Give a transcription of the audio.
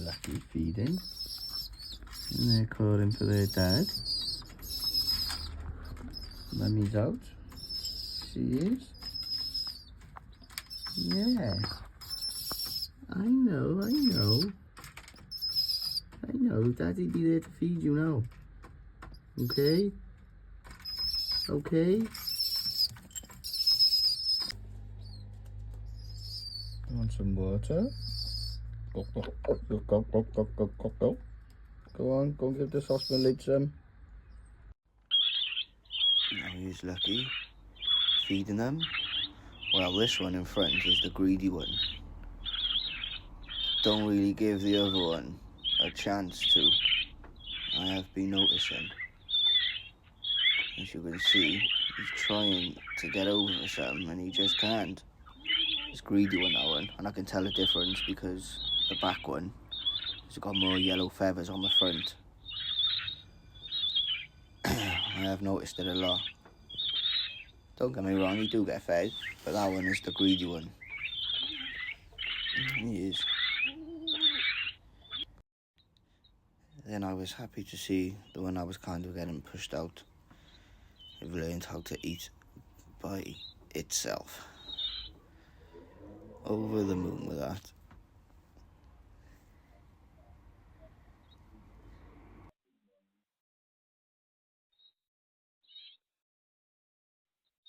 Lucky feeding. And they're calling for their dad. Mummy's out. She is. Yeah. I know. Daddy'd be there to feed you now. Okay? Okay? You want some water? Go. Go on, go and give the saucepan lid some. Now here's Lucky, feeding them. Well, this one in front is the greedy one. Don't really give the other one a chance to. I have been noticing. As you can see, he's trying to get over something and he just can't. It's greedy one, that one, and I can tell the difference because the back one has got more yellow feathers on the front. I have noticed it a lot. Don't get me wrong, he do get fed, but that one is the greedy one. He is. Then I was happy to see the one I was kind of getting pushed out. It learned how to eat by itself. Over the moon with that.